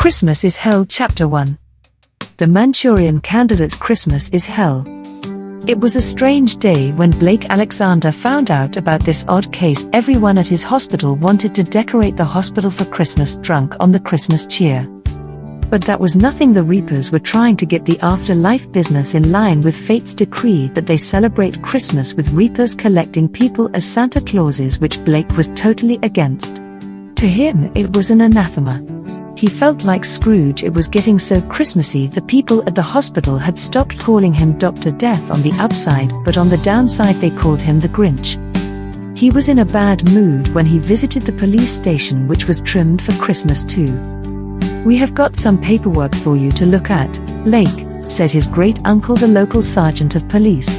Christmas is Hell Chapter 1. The Manchurian Candidate. Christmas is Hell. It was a strange day when Blake Alexander found out about this odd case. Everyone at his hospital wanted to decorate the hospital for Christmas, drunk on the Christmas cheer. But that was nothing. The Reapers were trying to get the afterlife business in line with fate's decree that they celebrate Christmas with Reapers collecting people as Santa Clauses, which Blake was totally against. To him, it was an anathema. He felt like Scrooge. It was getting so Christmassy. The people at the hospital had stopped calling him Dr. Death on the upside, but on the downside they called him the Grinch. He was in a bad mood when he visited the police station, which was trimmed for Christmas too. "We have got some paperwork for you to look at, Blake," said his great-uncle, the local sergeant of police.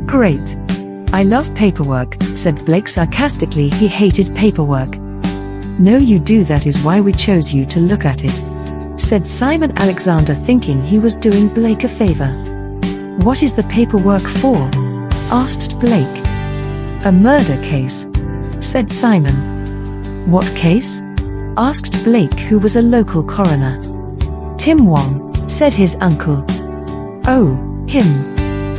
"Great. I love paperwork," said Blake sarcastically. He hated paperwork. "No you do, that is why we chose you to look at it," said Simon Alexander, thinking he was doing Blake a favor. "What is the paperwork for?" asked Blake. "A murder case," said Simon. "What case?" asked Blake, who was a local coroner. "Tim Wong," said his uncle. "Oh, him.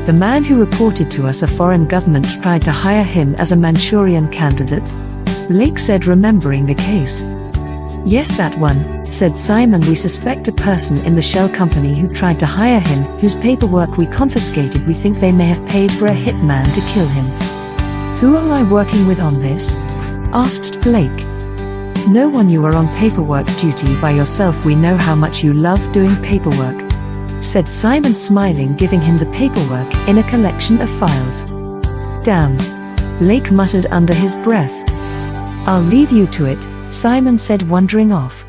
The man who reported to us a foreign government tried to hire him as a Manchurian candidate," Blake said, remembering the case. "Yes, that one," said Simon. "We suspect a person in the shell company who tried to hire him, whose paperwork we confiscated. We think they may have paid for a hitman to kill him." "Who am I working with on this?" asked Blake. "No one. You are on paperwork duty by yourself. We know how much you love doing paperwork," said Simon, smiling, giving him the paperwork in a collection of files. "Damn," Blake muttered under his breath. "I'll leave you to it," Simon said, wandering off.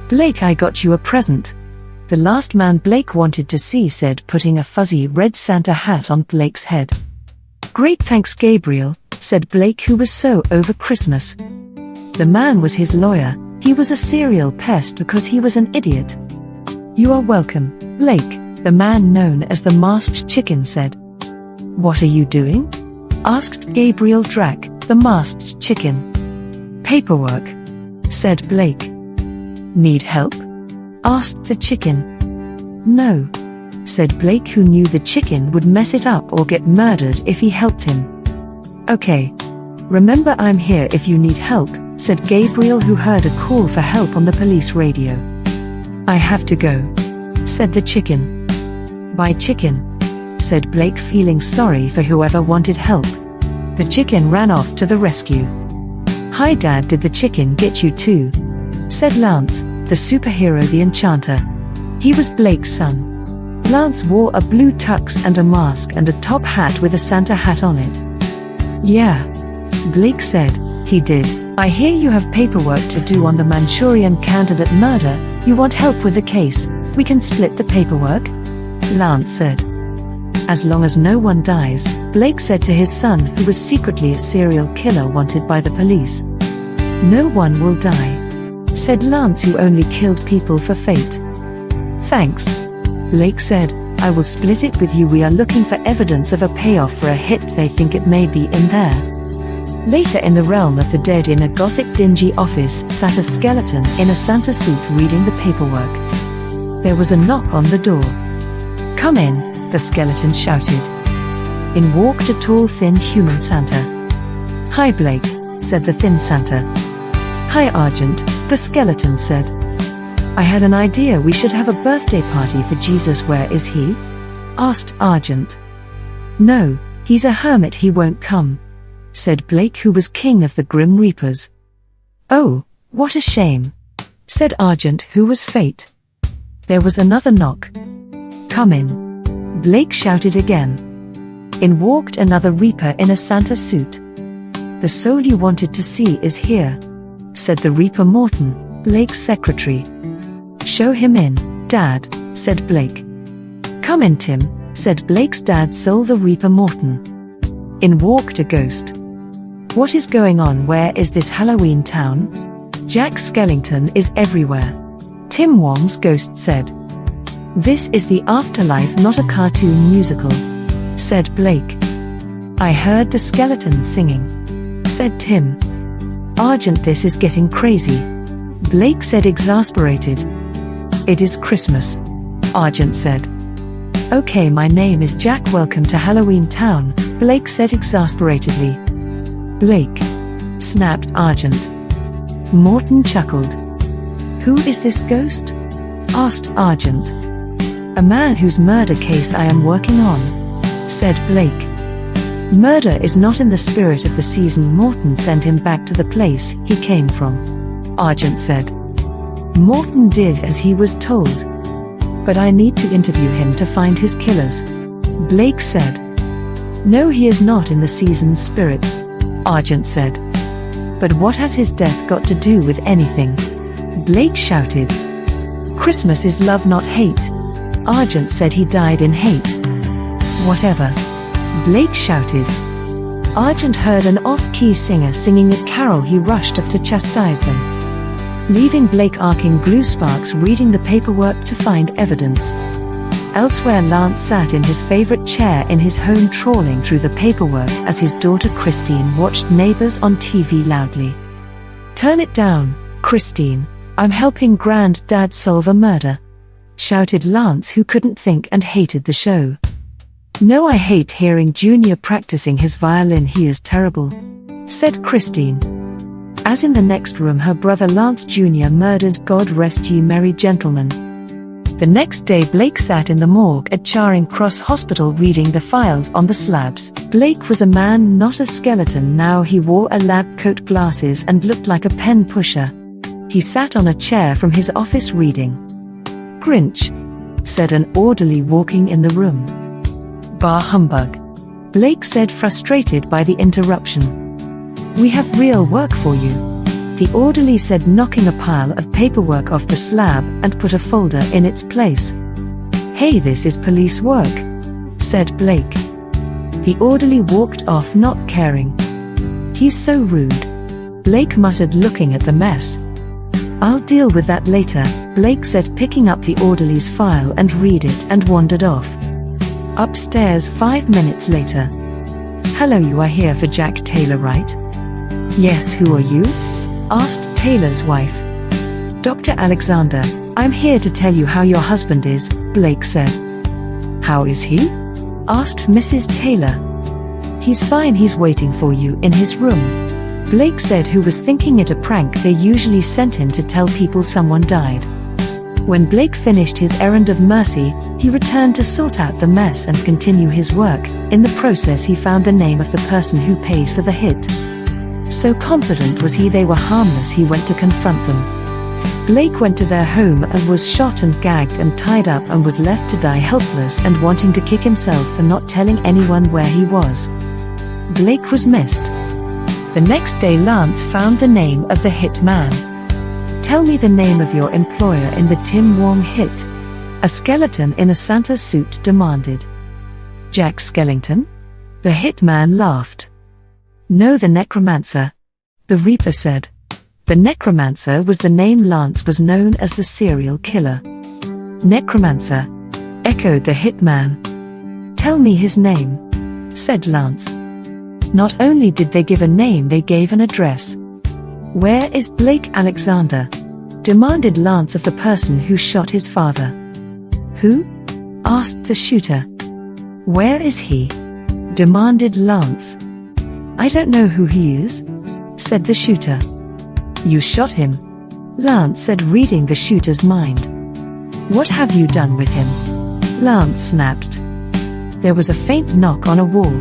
"Blake, I got you a present." The last man Blake wanted to see said, putting a fuzzy red Santa hat on Blake's head. "Great, thanks, Gabriel," said Blake, who was so over Christmas. The man was his lawyer. He was a serial pest because he was an idiot. "You are welcome, Blake," the man known as the Masked Chicken said. "What are you doing?" asked Gabriel Drac, the Masked Chicken. "Paperwork," said Blake. "Need help?" asked the chicken. "No," said Blake, who knew the chicken would mess it up or get murdered if he helped him. "Okay. Remember, I'm here if you need help," said Gabriel, who heard a call for help on the police radio. "I have to go," said the chicken. "Bye, chicken," said Blake, feeling sorry for whoever wanted help. The chicken ran off to the rescue. "Hi Dad, did the chicken get you too?" said Lance, the superhero, the enchanter. He was Blake's son. Lance wore a blue tux and a mask and a top hat with a Santa hat on it. "Yeah," Blake said, "he did. I hear you have paperwork to do on the Manchurian Candidate murder. You want help with the case? We can split the paperwork," Lance said. "As long as no one dies," Blake said to his son, who was secretly a serial killer wanted by the police. "No one will die," said Lance, who only killed people for fate. "Thanks," Blake said. "I will split it with you. We are looking for evidence of a payoff for a hit. They think it may be in there." Later, in the realm of the dead, in a gothic dingy office, sat a skeleton in a Santa suit reading the paperwork. There was a knock on the door. "Come in," the skeleton shouted. In walked a tall, thin human Santa. "Hi Blake," said the thin Santa. "Hi Argent," the skeleton said. "I had an idea. We should have a birthday party for Jesus." "Where is he?" asked Argent. "No, he's a hermit. He won't come," said Blake, who was king of the Grim Reapers. "Oh, what a shame," said Argent, who was fate. There was another knock. "Come in," Blake shouted again. In walked another Reaper in a Santa suit. "The soul you wanted to see is here," said the Reaper Morton, Blake's secretary. "Show him in, Dad," said Blake. "Come in, Tim," said Blake's dad, Soul the Reaper Morton. In walked a ghost. "What is going on? Where is this Halloween town? Jack Skellington is everywhere," Tim Wong's ghost said. "This is the afterlife, not a cartoon musical," said Blake. "I heard the skeleton singing," said Tim. "Argent, this is getting crazy," Blake said, exasperated. It is Christmas, Argent said. Okay, my name is Jack. Welcome to Halloween Town, Blake said exasperatedly. Blake, snapped Argent. Morton chuckled. Who is this ghost? Asked Argent. A man whose murder case I am working on, said Blake. Murder is not in the spirit of the season. Morton sent him back to the place he came from, Argent said. Morton did as he was told. But I need to interview him to find his killers, Blake said. No, he is not in the season's spirit, Argent said. But what has his death got to do with anything? Blake shouted. Christmas is love, not hate. Argent said he died in hate. Whatever, Blake shouted. Argent heard an off-key singer singing a carol. He rushed up to chastise them, leaving Blake arcing glue sparks reading the paperwork to find evidence. Elsewhere, Lance sat in his favorite chair in his home trawling through the paperwork as his daughter Christine watched Neighbors on TV loudly. Turn it down, Christine. I'm helping Granddad solve a murder, shouted Lance, who couldn't think and hated the show. No, I hate hearing Junior practicing his violin. He is terrible, said Christine. As in the next room, her brother Lance Jr. murdered. God rest ye merry gentlemen. The next day, Blake sat in the morgue at Charing Cross Hospital reading the files on the slabs. Blake was a man, not a skeleton. Now he wore a lab coat, glasses, and looked like a pen pusher. He sat on a chair from his office reading. Grinch, said an orderly walking in the room. Bah humbug, Blake said, frustrated by the interruption. We have real work for you, the orderly said, knocking a pile of paperwork off the slab and put a folder in its place. Hey, this is police work, said Blake. The orderly walked off, not caring. He's so rude, Blake muttered, looking at the mess. I'll deal with that later, Blake said, picking up the orderly's file and read it, and wandered off. Upstairs 5 minutes later. Hello, you are here for Jack Taylor, right? Yes, who are you? Asked Taylor's wife. Dr. Alexander, I'm here to tell you how your husband is, Blake said. How is he? Asked Mrs. Taylor. He's fine, he's waiting for you in his room, Blake said, who was thinking it a prank. They usually sent him to tell people someone died. When Blake finished his errand of mercy, he returned to sort out the mess and continue his work. In the process, he found the name of the person who paid for the hit. So confident was he they were harmless, he went to confront them. Blake went to their home and was shot and gagged and tied up and was left to die helpless and wanting to kick himself for not telling anyone where he was. Blake was missed. The next day, Lance found the name of the hit man. Tell me the name of your employer in the Tim Wong hit, a skeleton in a Santa suit demanded. Jack Skellington? The hitman laughed. No, the Necromancer, the Reaper said. The Necromancer was the name Lance was known as the serial killer. Necromancer, echoed the hitman. Tell me his name, said Lance. Not only did they give a name, they gave an address. Where is Blake Alexander? Demanded Lance of the person who shot his father. Who? Asked the shooter. Where is he? Demanded Lance. I don't know who he is, said the shooter. You shot him, Lance said, reading the shooter's mind. What have you done with him? Lance snapped. There was a faint knock on a wall.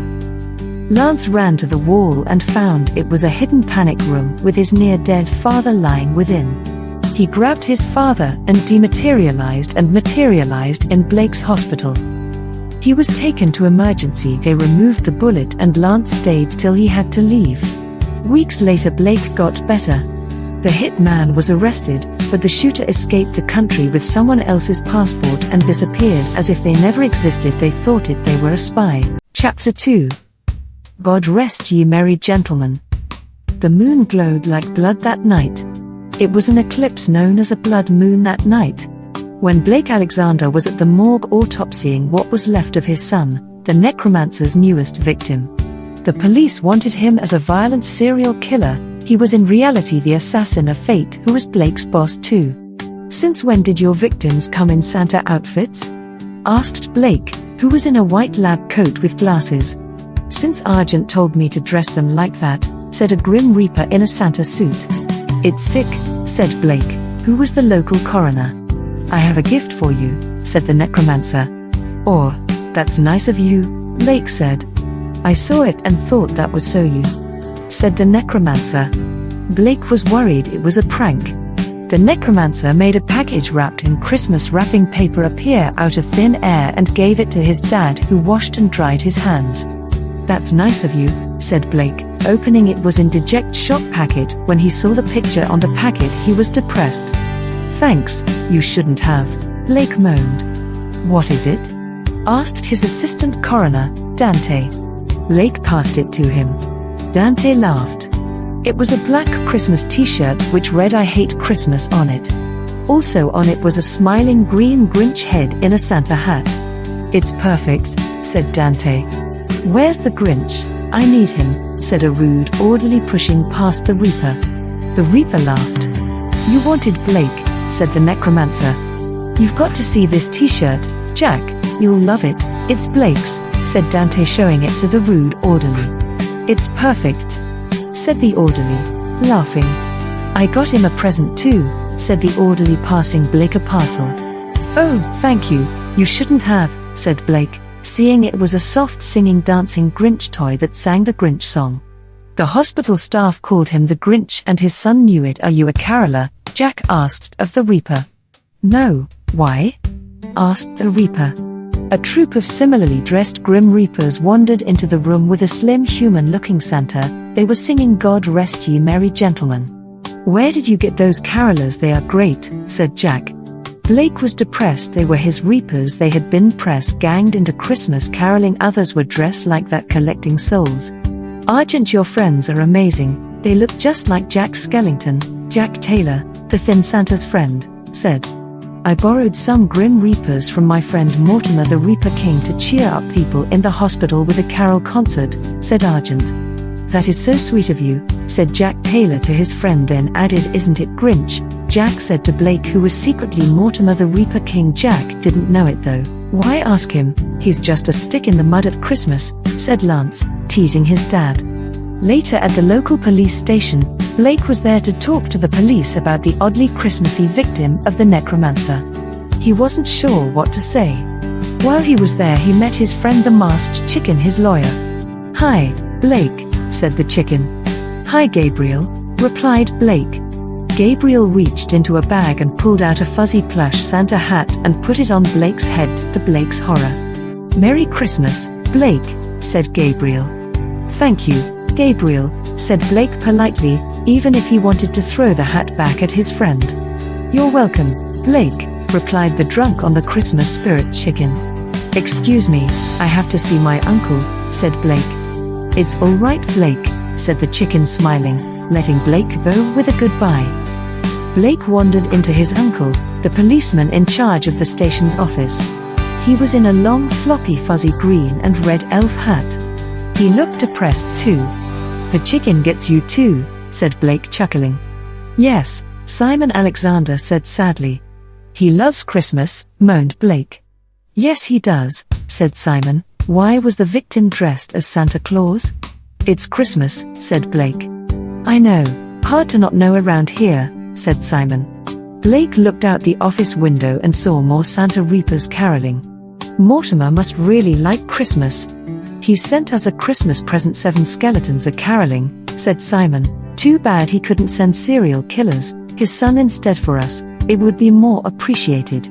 Lance ran to the wall and found it was a hidden panic room with his near-dead father lying within. He grabbed his father and dematerialized and materialized in Blake's hospital. He was taken to emergency. They removed the bullet and Lance stayed till he had to leave. Weeks later, Blake got better. The hitman was arrested, but the shooter escaped the country with someone else's passport and disappeared as if they never existed. They thought they were a spy. Chapter 2. God rest ye merry gentlemen. The moon glowed like blood that night. It was an eclipse known as a blood moon that night. When Blake Alexander was at the morgue autopsying what was left of his son, the Necromancer's newest victim. The police wanted him as a violent serial killer. He was in reality the assassin of fate who was Blake's boss too. "Since when did your victims come in Santa outfits?" asked Blake, who was in a white lab coat with glasses. "Since Argent told me to dress them like that," said a Grim Reaper in a Santa suit. "It's sick," said Blake, who was the local coroner. "I have a gift for you," said the Necromancer. "Oh, that's nice of you," Blake said. "I saw it and thought that was so you," said the Necromancer. Blake was worried it was a prank. The Necromancer made a package wrapped in Christmas wrapping paper appear out of thin air and gave it to his dad, who washed and dried his hands. "That's nice of you," said Blake, opening it was in deject shock packet. When he saw the picture on the packet he was depressed. "Thanks, you shouldn't have," Blake moaned. "What is it?" asked his assistant coroner, Dante. Blake passed it to him. Dante laughed. It was a black Christmas t-shirt which read "I hate Christmas" on it. Also on it was a smiling green Grinch head in a Santa hat. "It's perfect," said Dante. "Where's the Grinch? I need him," said a rude orderly pushing past the Reaper. The Reaper laughed. "You wanted Blake," said the Necromancer. "You've got to see this t-shirt, Jack, you'll love it, it's Blake's," said Dante, showing it to the rude orderly. "It's perfect," said the orderly, laughing. "I got him a present too," said the orderly, passing Blake a parcel. "Oh, thank you, you shouldn't have," said Blake, seeing it was a soft singing dancing Grinch toy that sang the Grinch song. The hospital staff called him the Grinch and his son knew it. "Are you a caroler?" Jack asked of the Reaper. "No, why?" asked the Reaper. A troop of similarly dressed Grim Reapers wandered into the room with a slim human-looking Santa. They were singing "God Rest Ye Merry Gentlemen." "Where did you get those carolers? They are great," said Jack. Blake was depressed. They were his Reapers. They had been press-ganged into Christmas caroling. Others were dressed like that, collecting souls. "Argent, your friends are amazing. They look just like Jack Skellington," Jack Taylor, the thin Santa's friend, said. "I borrowed some Grim Reapers from my friend Mortimer the Reaper King to cheer up people in the hospital with a carol concert," said Argent. "That is so sweet of you," said Jack Taylor to his friend, then added, "Isn't it Grinch?" Jack said to Blake, who was secretly Mortimer the Reaper King. Jack didn't know it though. "Why ask him? He's just a stick in the mud at Christmas," said Lance, teasing his dad. Later at the local police station, Blake was there to talk to the police about the oddly Christmassy victim of the Necromancer. He wasn't sure what to say. While he was there he met his friend the masked chicken, his lawyer. "Hi, Blake," said the chicken. "Hi, Gabriel," replied Blake. Gabriel reached into a bag and pulled out a fuzzy plush Santa hat and put it on Blake's head, to Blake's horror. "Merry Christmas, Blake," said Gabriel. "Thank you, Gabriel," said Blake politely, even if he wanted to throw the hat back at his friend. "You're welcome, Blake," replied the drunk on the Christmas spirit chicken. "Excuse me, I have to see my uncle," said Blake. "It's all right, Blake," said the chicken, smiling, letting Blake go with a goodbye. Blake wandered into his uncle, the policeman in charge of the station's office. He was in a long floppy fuzzy green and red elf hat. He looked depressed too. "The chicken gets you too," said Blake, chuckling. "Yes," Simon Alexander said sadly. "He loves Christmas," moaned Blake. "Yes he does," said Simon. "Why was the victim dressed as Santa Claus?" "It's Christmas," said Blake. "I know, hard to not know around here," said Simon. Blake looked out the office window and saw more Santa Reapers caroling. "Mortimer must really like Christmas. He sent us a Christmas present. 7 skeletons are caroling," said Simon. "Too bad he couldn't send serial killers, his son, instead for us. It would be more appreciated."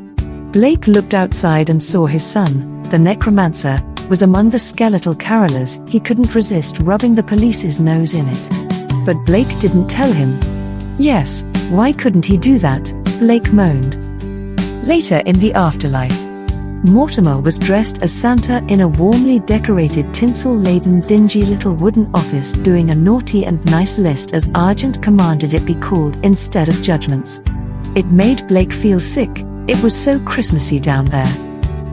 Blake looked outside and saw his son, the Necromancer, was among the skeletal carolers. He couldn't resist rubbing the police's nose in it. But Blake didn't tell him. Yes, why couldn't he do that? Blake moaned. Later in the afterlife, Mortimer was dressed as Santa in a warmly decorated, tinsel-laden, dingy little wooden office, doing a naughty and nice list as Argent commanded it be called instead of judgments. It made Blake feel sick. It was so Christmassy down there.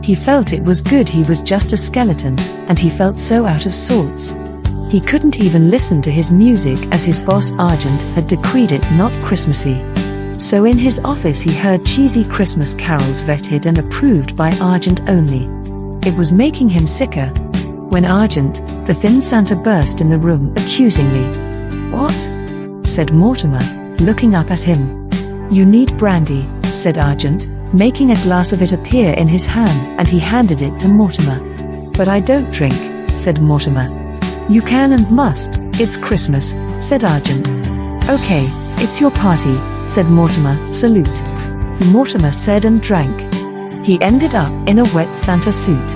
He felt it was good he was just a skeleton, and he felt so out of sorts. He couldn't even listen to his music as his boss Argent had decreed it not Christmassy. So in his office he heard cheesy Christmas carols vetted and approved by Argent only. It was making him sicker. When Argent, the thin Santa, burst in the room accusingly. "What?" said Mortimer, looking up at him. "You need brandy," said Argent, making a glass of it appear in his hand, and he handed it to Mortimer. "But I don't drink," said Mortimer. "You can and must, it's Christmas," said Argent. "Okay, it's your party," said Mortimer. "Salute." Mortimer said and drank. He ended up in a wet Santa suit.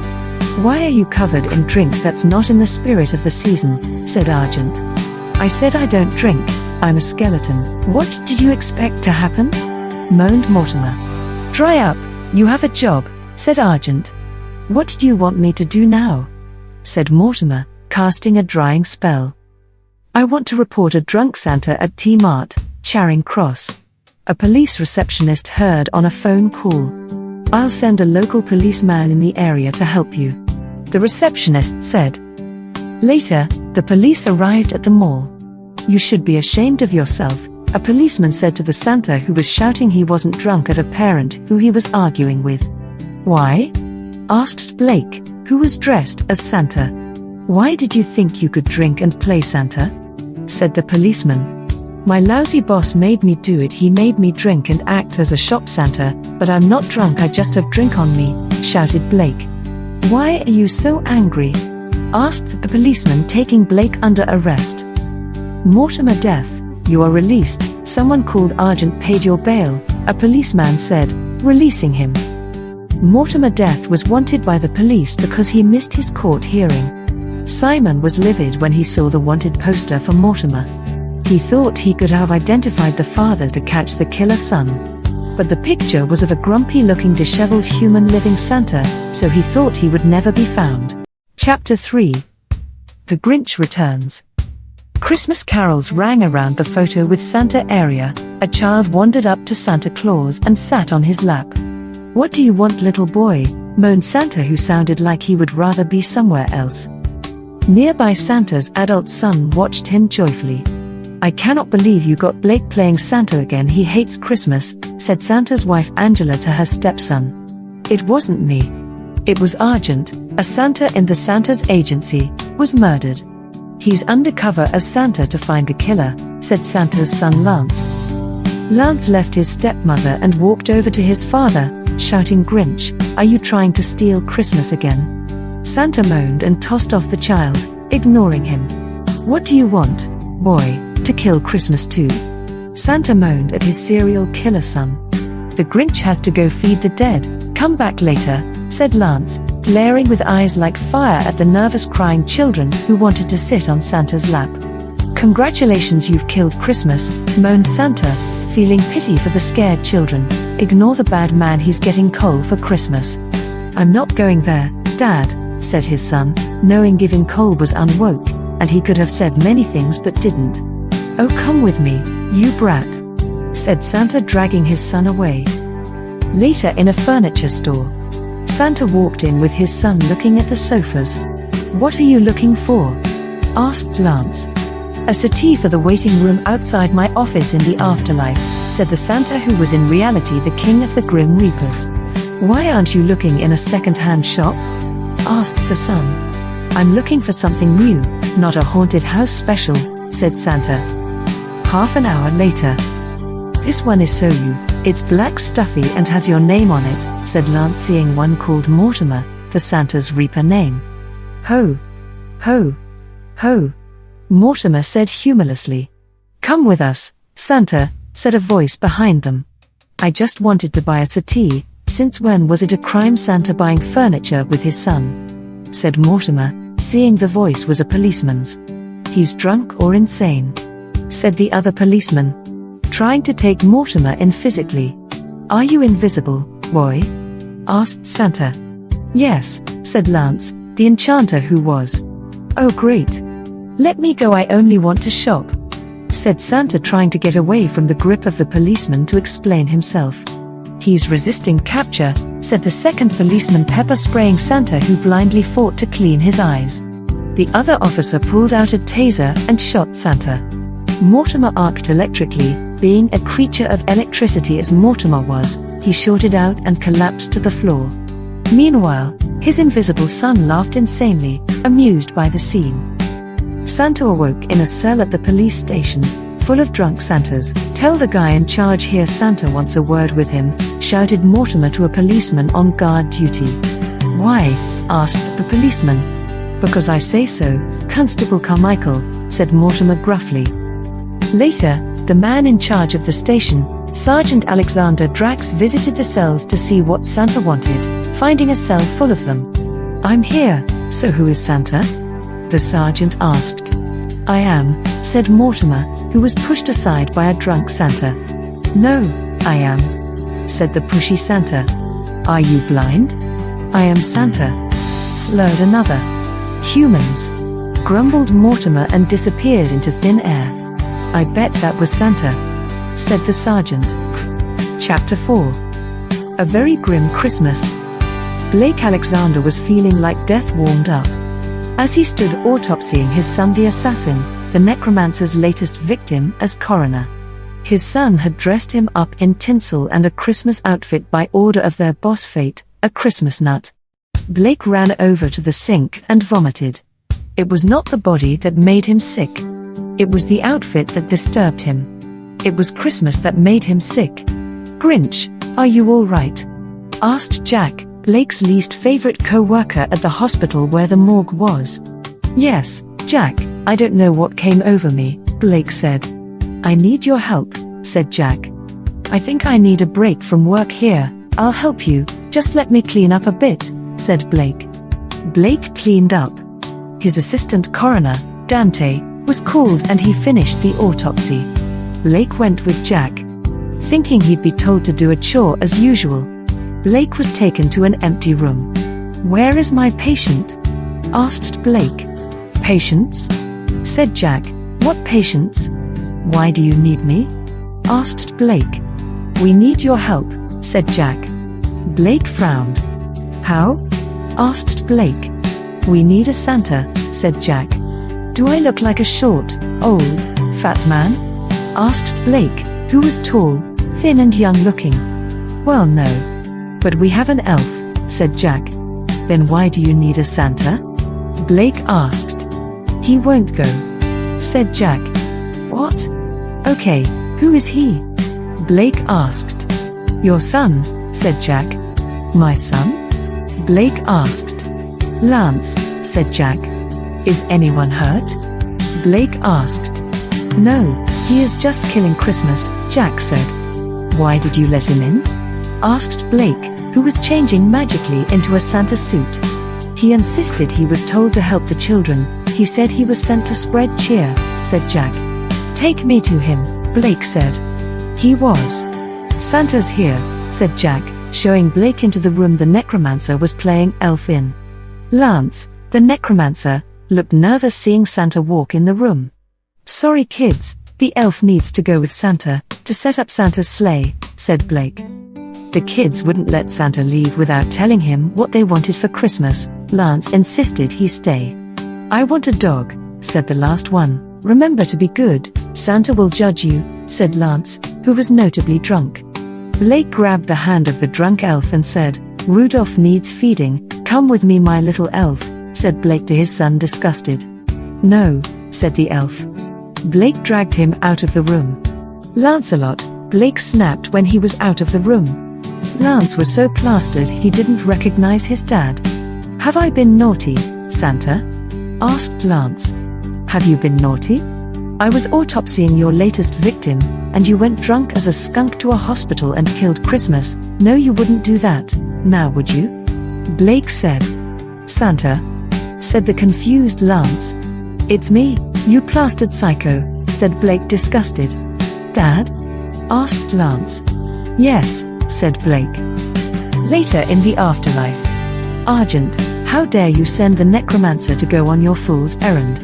"Why are you covered in drink that's not in the spirit of the season?" said Argent. "I said I don't drink, I'm a skeleton. What did you expect to happen?" moaned Mortimer. "Dry up, you have a job," said Argent. "What do you want me to do now?" said Mortimer, casting a drying spell. "I want to report a drunk Santa at T-Mart, Charing Cross." A police receptionist heard on a phone call. "I'll send a local policeman in the area to help you," the receptionist said. Later, the police arrived at the mall. "You should be ashamed of yourself," a policeman said to the Santa who was shouting he wasn't drunk at a parent who he was arguing with. "Why?" asked Blake, who was dressed as Santa. "Why did you think you could drink and play Santa?" said the policeman. "My lousy boss made me do it. He made me drink and act as a shop Santa, but I'm not drunk, I just have drink on me," shouted Blake. "Why are you so angry?" asked the policeman, taking Blake under arrest. "Mortimer Death, you are released. Someone called Argent paid your bail," a policeman said, releasing him. Mortimer Death was wanted by the police because he missed his court hearing. Simon was livid when he saw the wanted poster for Mortimer. He thought he could have identified the father to catch the killer son. But the picture was of a grumpy-looking disheveled human living Santa, so he thought he would never be found. Chapter 3. The Grinch returns. Christmas carols rang around the photo with Santa area. A child wandered up to Santa Claus and sat on his lap. "What do you want, little boy?" moaned Santa, who sounded like he would rather be somewhere else. Nearby, Santa's adult son watched him joyfully. "I cannot believe you got Blake playing Santa again. He hates Christmas," said Santa's wife Angela to her stepson. "It wasn't me. It was Argent, a Santa in the Santa's agency, was murdered. He's undercover as Santa to find the killer," said Santa's son Lance. Lance left his stepmother and walked over to his father, shouting, "Grinch, are you trying to steal Christmas again?" Santa moaned and tossed off the child, ignoring him. "What do you want, boy, to kill Christmas too?" Santa moaned at his serial killer son. "The Grinch has to go feed the dead. Come back later," said Lance, glaring with eyes like fire at the nervous crying children who wanted to sit on Santa's lap. "Congratulations, you've killed Christmas," moaned Santa, feeling pity for the scared children. "Ignore the bad man, he's getting coal for Christmas." "I'm not going there, Dad," said his son, knowing giving coal was unwoke, and he could have said many things but didn't. "Oh, come with me, you brat," said Santa, dragging his son away. Later, in a furniture store, Santa walked in with his son looking at the sofas. "What are you looking for?" asked Lance. "A settee for the waiting room outside my office in the afterlife," said the Santa who was in reality the king of the Grim Reapers. "Why aren't you looking in a second-hand shop?" asked the son. "I'm looking for something new, not a haunted house special," said Santa. Half an hour later. "This one is so you. It's black stuffy and has your name on it," said Lance, seeing one called Mortimer, the Santa's Reaper name. "Ho! Ho! Ho!" Mortimer said humorlessly. "Come with us, Santa," said a voice behind them. "I just wanted to buy a settee. Since when was it a crime Santa buying furniture with his son?" said Mortimer, seeing the voice was a policeman's. "He's drunk or insane," said the other policeman, trying to take Mortimer in physically. "Are you invisible, boy?" asked Santa. "Yes," said Lance, the enchanter who was. "Oh great. Let me go, I only want to shop," said Santa, trying to get away from the grip of the policeman to explain himself. "He's resisting capture," said the second policeman, pepper spraying Santa, who blindly fought to clean his eyes. The other officer pulled out a taser and shot Santa. Mortimer arced electrically, Being a creature of electricity as Mortimer was, he shorted out and collapsed to the floor. Meanwhile, his invisible son laughed insanely, amused by the scene. Santa awoke in a cell at the police station, full of drunk Santas. "Tell the guy in charge here Santa wants a word with him," shouted Mortimer to a policeman on guard duty. "Why?" asked the policeman. "Because I say so, Constable Carmichael," said Mortimer gruffly. Later, the man in charge of the station, Sergeant Alexander Drax, visited the cells to see what Santa wanted, finding a cell full of them. "I'm here, so who is Santa?" the sergeant asked. "I am," said Mortimer, who was pushed aside by a drunk Santa. "No, I am," said the pushy Santa. "Are you blind?" "I am Santa," slurred another. "Humans," grumbled Mortimer and disappeared into thin air. "I bet that was Santa," said the sergeant. Chapter 4. A very grim Christmas. Blake Alexander was feeling like death warmed up. As he stood autopsying his son the assassin, the Necromancer's latest victim, as coroner. His son had dressed him up in tinsel and a Christmas outfit by order of their boss Fate, a Christmas nut. Blake ran over to the sink and vomited. It was not the body that made him sick. It was the outfit that disturbed him. It was Christmas that made him sick. "Grinch, are you all right?" asked Jack, Blake's least favorite co-worker at the hospital where the morgue was. "Yes, Jack, I don't know what came over me," Blake said. "I need your help," said Jack. "I think I need a break from work here. I'll help you, just let me clean up a bit," said Blake. Blake cleaned up. His assistant coroner, Dante, was called and he finished the autopsy. Blake went with Jack. Thinking he'd be told to do a chore as usual, Blake was taken to an empty room. "Where is my patient?" asked Blake. "Patients?" said Jack. "What patients? Why do you need me?" asked Blake. "We need your help," said Jack. Blake frowned. "How?" asked Blake. "We need a Santa," said Jack. "Do I look like a short, old, fat man?" asked Blake, who was tall, thin and young looking. "Well, no. But we have an elf," said Jack. "Then why do you need a Santa?" Blake asked. "He won't go," said Jack. "What? Okay, who is he?" Blake asked. "Your son," said Jack. "My son?" Blake asked. "Lance," said Jack. "Is anyone hurt?" Blake asked. "No, he is just killing Christmas," Jack said. "Why did you let him in?" asked Blake, who was changing magically into a Santa suit. "He insisted he was told to help the children. He said he was sent to spread cheer," said Jack. "Take me to him," Blake said. "He was." "Santa's here," said Jack, showing Blake into the room the Necromancer was playing elf in. Lance, the Necromancer, looked nervous seeing Santa walk in the room. "Sorry kids, the elf needs to go with Santa, to set up Santa's sleigh," said Blake. The kids wouldn't let Santa leave without telling him what they wanted for Christmas. Lance insisted he stay. "I want a dog," said the last one. "Remember to be good, Santa will judge you," said Lance, who was notably drunk. Blake grabbed the hand of the drunk elf and said, "Rudolph needs feeding, come with me my little elf," said Blake to his son disgusted. "No," said the elf. Blake dragged him out of the room. "Lancelot," Blake snapped when he was out of the room. Lance was so plastered he didn't recognize his dad. "Have I been naughty, Santa?" asked Lance. "Have you been naughty? I was autopsying your latest victim, and you went drunk as a skunk to a hospital and killed Christmas. No, you wouldn't do that, now would you?" Blake said. "Santa," said the confused Lance. "It's me, you plastered psycho," said Blake disgusted. "Dad?" asked Lance. "Yes," said Blake. Later in the afterlife. "Argent, how dare you send the Necromancer to go on your fool's errand?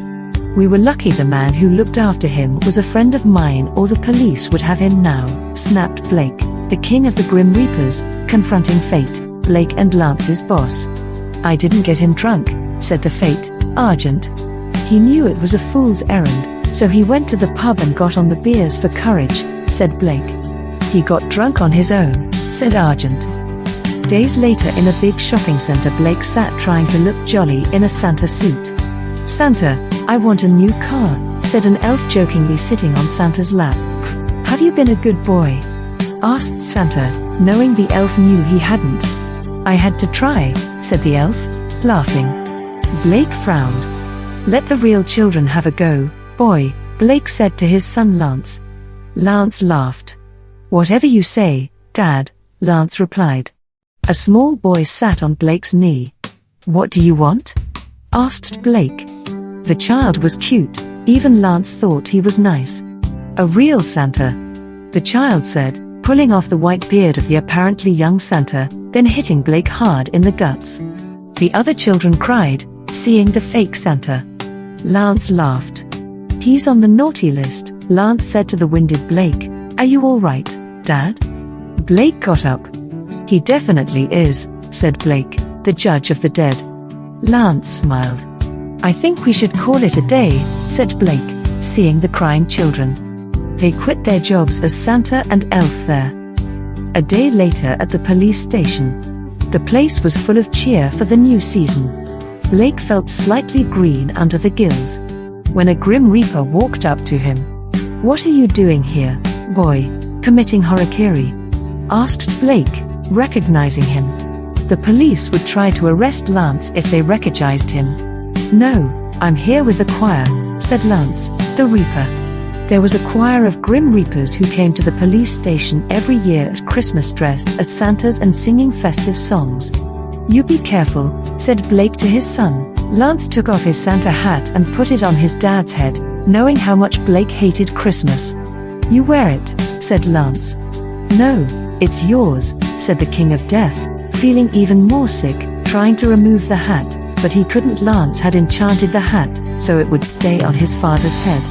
We were lucky the man who looked after him was a friend of mine or the police would have him now," snapped Blake, the king of the Grim Reapers, confronting Fate, Blake and Lance's boss. "I didn't get him drunk," said the Fate, Argent. "He knew it was a fool's errand," So he went to the pub and got on the beers for courage, said Blake. He got drunk on his own, said Argent. Days later in a big shopping center, Blake sat trying to look jolly in a Santa suit. Santa, I want a new car, said an elf jokingly sitting on Santa's lap. Have you been a good boy? Asked Santa, knowing the elf knew he hadn't. I had to try, said the elf, laughing. Blake frowned. Let the real children have a go, boy, Blake said to his son Lance. Lance laughed. Whatever you say, Dad, Lance replied. A small boy sat on Blake's knee. What do you want? Asked Blake. The child was cute, even Lance thought he was nice. A real Santa, the child said, pulling off the white beard of the apparently young Santa, then hitting Blake hard in the guts. The other children cried, seeing the fake Santa. Lance laughed. He's on the naughty list, Lance said to the winded Blake. Are you all right, Dad? Blake got up. He definitely is, said Blake, the judge of the dead. Lance smiled. I think we should call it a day, said Blake, seeing the crying children. They quit their jobs as Santa and elf there. A day later at the police station. The place was full of cheer for the new season. Blake felt slightly green under the gills. When a grim reaper walked up to him. What are you doing here, boy? Committing harakiri? Asked Blake, recognizing him. The police would try to arrest Lance if they recognized him. No, I'm here with the choir, said Lance, the reaper. There was a choir of grim reapers who came to the police station every year at Christmas dressed as Santas and singing festive songs. You be careful, said Blake to his son. Lance took off his Santa hat and put it on his dad's head, knowing how much Blake hated Christmas. You wear it, said Lance. No, it's yours, said the King of Death, feeling even more sick, trying to remove the hat, but he couldn't. Lance had enchanted the hat, so it would stay on his father's head.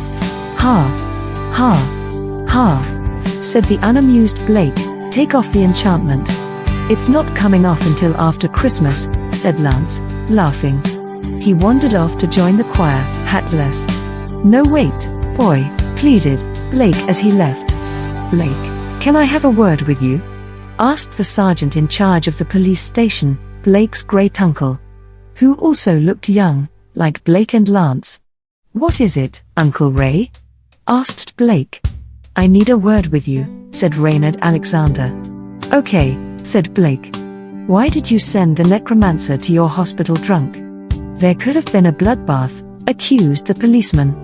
Ha! Ha! Ha! Said the unamused Blake, take off the enchantment. It's not coming off until after Christmas, said Lance, laughing. He wandered off to join the choir, hatless. No wait, boy, pleaded Blake as he left. Blake, can I have a word with you? Asked the sergeant in charge of the police station, Blake's great uncle, who also looked young, like Blake and Lance. What is it, Uncle Ray? Asked Blake. I need a word with you, said Reynard Alexander. Okay, said Blake. Why did you send the Necromancer to your hospital drunk? There could have been a bloodbath, accused the policeman.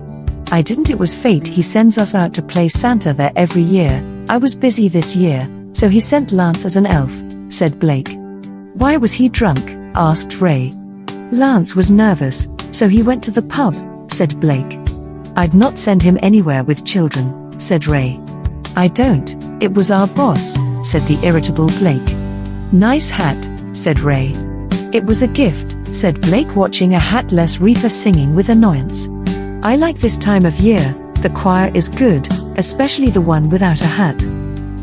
I didn't, it was fate. He sends us out to play Santa there every year. I was busy this year, so he sent Lance as an elf, said Blake. Why was he drunk? Asked Ray. Lance was nervous, so he went to the pub, said Blake. I'd not send him anywhere with children, said Ray. I don't, it was our boss, said the irritable Blake. Nice hat, said Ray. It was a gift, said Blake, watching a hatless reaper singing with annoyance. I like this time of year, the choir is good, especially the one without a hat.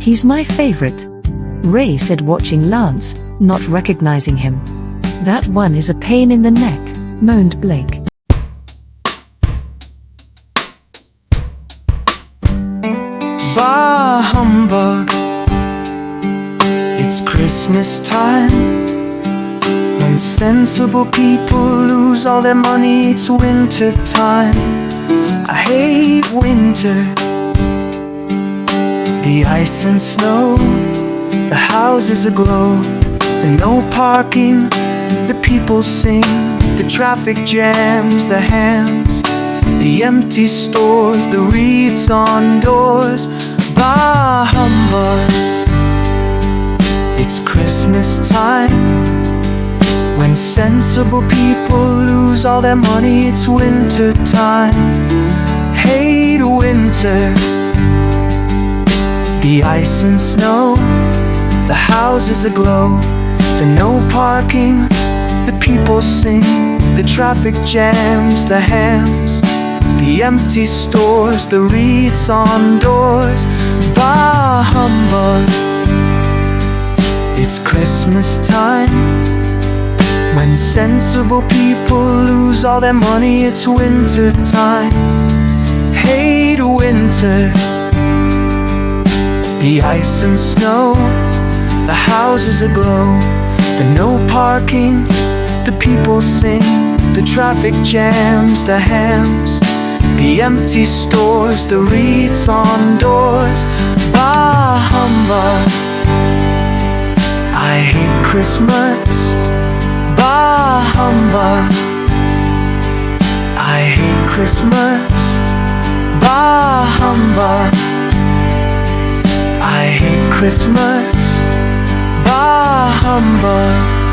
He's my favorite. Ray said, watching Lance, not recognizing him. That one is a pain in the neck, moaned Blake. Bah humbug, it's Christmas time. When sensible people lose all their money, it's winter time. I hate winter. The ice and snow, the houses aglow, the no parking, the people sing, the traffic jams, the hams, the empty stores, the wreaths on doors. Bah humbug, it's Christmas time. When sensible people lose all their money, it's winter time. Hate winter. The ice and snow, the houses aglow, the no parking, the people sing, the traffic jams, the hams, the empty stores, the wreaths on doors. Bah humbug, it's Christmas time. When sensible people lose all their money, it's winter time. hate winter, the ice and snow, the houses aglow, the no parking, the people sing, the traffic jams, the hams, the empty stores, the wreaths on doors. Bah humbug, I hate Christmas. Bah humbug, I hate Christmas. Bah humbug, I hate Christmas. Bah humbug.